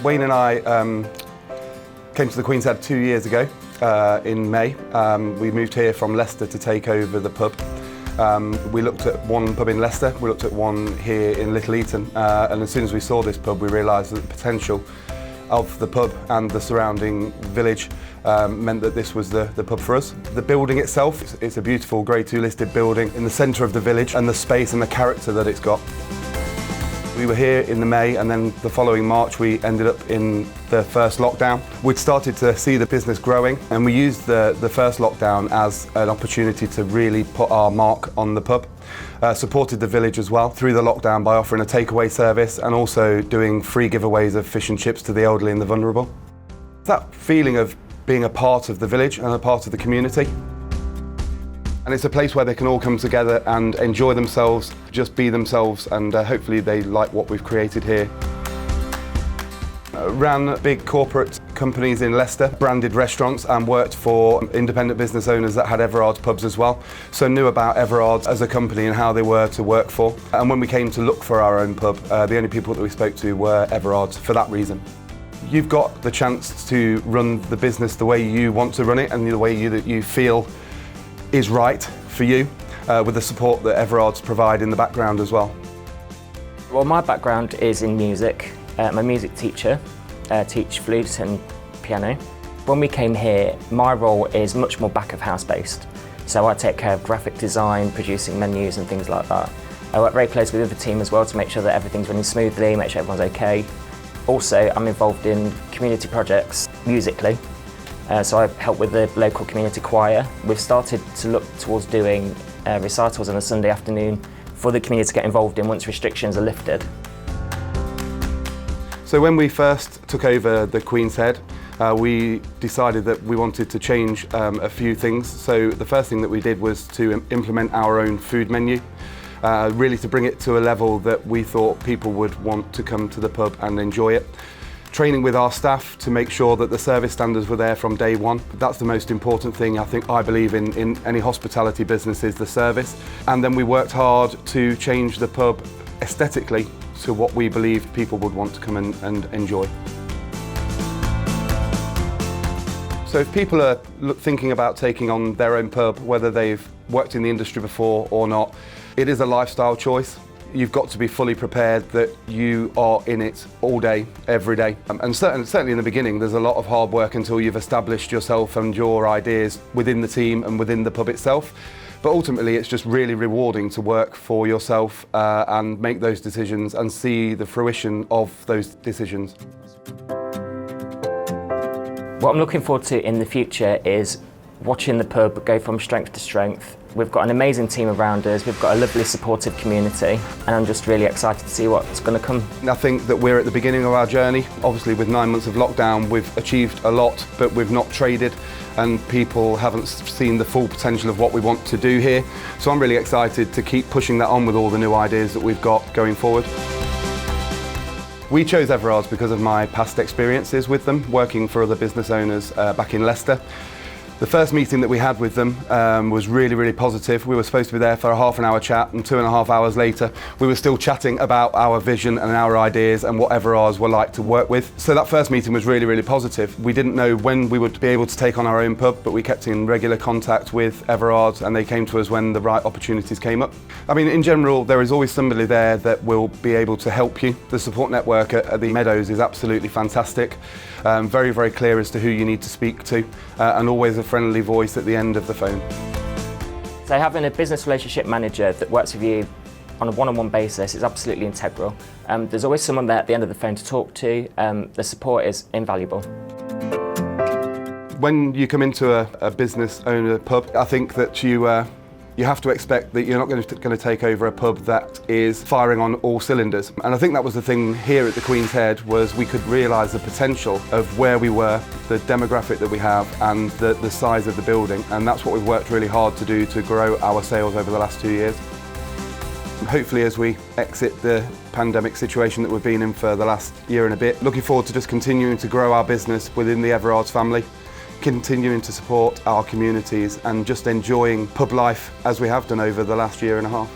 Wayne and I came to the Queen's Head 2 years ago in May. We moved here from Leicester to take over the pub. We looked at one pub in Leicester, we looked at one here in Little Eaton, and as soon as we saw this pub we realised that the potential of the pub and the surrounding village meant that this was the pub for us. The building itself, it's a beautiful Grade 2 listed building in the centre of the village, and the space and the character that it's got. We were here in the May, and then the following March we ended up in the first lockdown. We'd started to see the business growing, and we used the first lockdown as an opportunity to really put our mark on the pub. Supported the village as well through the lockdown by offering a takeaway service and also doing free giveaways of fish and chips to the elderly and the vulnerable. That feeling of being a part of the village and a part of the community. And it's a place where they can all come together and enjoy themselves, just be themselves, and hopefully they like what we've created here. Ran big corporate companies in Leicester, branded restaurants, and worked for independent business owners that had Everards pubs as well. So knew about Everards as a company and how they were to work for. And when we came to look for our own pub, the only people that we spoke to were Everards for that reason. You've got the chance to run the business the way you want to run it and the way that you feel is right for you, with the support that Everards provide in the background as well. Well, my background is in music. I'm a music teacher, teach flute and piano. When we came here, my role is much more back of house based. So I take care of graphic design, producing menus and things like that. I work very closely with the team as well to make sure that everything's running smoothly, make sure everyone's okay. Also, I'm involved in community projects musically. So I help with the local community choir. We've started to look towards doing recitals on a Sunday afternoon for the community to get involved in once restrictions are lifted. So when we first took over the Queen's Head, we decided that we wanted to change a few things. So the first thing that we did was to implement our own food menu, really to bring it to a level that we thought people would want to come to the pub and enjoy it. Training with our staff to make sure that the service standards were there from day one. That's the most important thing I believe in any hospitality business is the service. And then we worked hard to change the pub aesthetically to what we believed people would want to come and enjoy. So if people are thinking about taking on their own pub, whether they've worked in the industry before or not, it is a lifestyle choice. You've got to be fully prepared that you are in it all day, every day. And certainly in the beginning, there's a lot of hard work until you've established yourself and your ideas within the team and within the pub itself. But ultimately, it's just really rewarding to work for yourself and make those decisions and see the fruition of those decisions. What I'm looking forward to in the future is watching the pub go from strength to strength. We've got an amazing team around us, we've got a lovely supportive community, and I'm just really excited to see what's going to come. I think that we're at the beginning of our journey. Obviously with 9 months of lockdown we've achieved a lot, but we've not traded and people haven't seen the full potential of what we want to do here. So I'm really excited to keep pushing that on with all the new ideas that we've got going forward. We chose Everards because of my past experiences with them, working for other business owners back in Leicester. The first meeting that we had with them was really positive. We were supposed to be there for a half-an-hour chat, and 2.5 hours later we were still chatting about our vision and our ideas and what Everards were like to work with. So that first meeting was really positive. We didn't know when we would be able to take on our own pub, but we kept in regular contact with Everards and they came to us when the right opportunities came up. I mean, in general, there is always somebody there that will be able to help you. The support network at the Meadows is absolutely fantastic. Very clear as to who you need to speak to, and always a friendly voice at the end of the phone. So having a business relationship manager that works with you on a one-on-one basis is absolutely integral. There's always someone there at the end of the phone to talk to. The support is invaluable. When you come into a business owner pub, I think that you have to expect that you're not going to take over a pub that is firing on all cylinders. And I think that was the thing here at the Queen's Head, was we could realise the potential of where we were, the demographic that we have and the size of the building, and that's what we've worked really hard to do to grow our sales over the last 2 years. Hopefully as we exit the pandemic situation that we've been in for the last year and a bit, looking forward to just continuing to grow our business within the Everards family, continuing to support our communities and just enjoying pub life as we have done over the last year and a half.